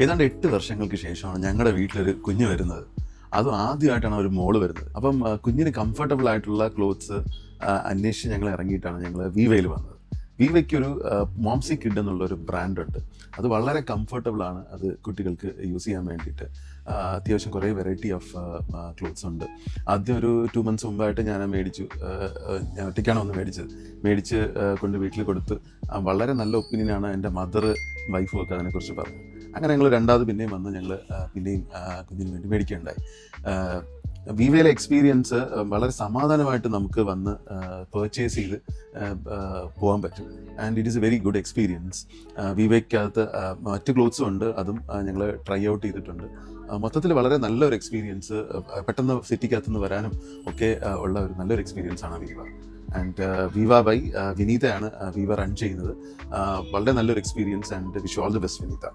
ഏതാണ്ട് 8 വർഷങ്ങൾക്ക് ശേഷമാണ് ഞങ്ങളുടെ വീട്ടിലൊരു കുഞ്ഞ് വരുന്നത്. അതും ആദ്യമായിട്ടാണ് ഒരു മോള് വരുന്നത്. അപ്പം കുഞ്ഞിന് കംഫർട്ടബിൾ ആയിട്ടുള്ള ക്ലോത്ത്സ് അന്വേഷിച്ച് ഞങ്ങൾ ഇറങ്ങിയിട്ടാണ് ഞങ്ങൾ വിവയിൽ വന്നത്. വിവയ്ക്കൊരു മോംസി കിഡ് എന്നുള്ളൊരു ബ്രാൻഡുണ്ട്. അത് വളരെ കംഫർട്ടബിളാണ്. അത് കുട്ടികൾക്ക് യൂസ് ചെയ്യാൻ വേണ്ടിയിട്ട് അത്യാവശ്യം കുറേ വെറൈറ്റി ഓഫ് ക്ലോത്ത്സ് ഉണ്ട്. ആദ്യം ഒരു 2 months മുമ്പായിട്ട് ഞാൻ മേടിച്ചു. ഞാൻ ഒറ്റയ്ക്കാണ് ഒന്ന് മേടിച്ച് കൊണ്ട് വീട്ടിൽ കൊടുത്ത് വളരെ നല്ല ഒപ്പീനിയനാണ് എൻ്റെ മദർ വൈഫും ഒക്കെ അതിനെക്കുറിച്ച് പറഞ്ഞു. അങ്ങനെ ഞങ്ങൾ രണ്ടാമത് പിന്നെയും വന്ന് ഞങ്ങൾ പിന്നെയും കുഞ്ഞിന് വേണ്ടി മേടിക്കുകയുണ്ടായി. വിവയിലെ എക്സ്പീരിയൻസ് വളരെ സമാധാനമായിട്ട് നമുക്ക് വന്ന് പർച്ചേസ് ചെയ്ത് പോകാൻ പറ്റും. And it is a very good experience. വിവയ്ക്കകത്ത് മറ്റ് ക്ലോത്ത്സും ഉണ്ട്, അതും ഞങ്ങൾ ട്രൈ ഔട്ട് ചെയ്തിട്ടുണ്ട്. മൊത്തത്തിൽ വളരെ നല്ലൊരു എക്സ്പീരിയൻസ്, പെട്ടെന്ന് സിറ്റിക്കകത്തുനിന്ന് വരാനും ഒക്കെ ഉള്ള ഒരു നല്ലൊരു എക്സ്പീരിയൻസ് ആണ് വിവ. ആൻഡ് വിവ ബൈ വിനീതയാണ് വിവ റൺ ചെയ്യുന്നത്. വളരെ നല്ലൊരു experience and wish all the best Vineetha.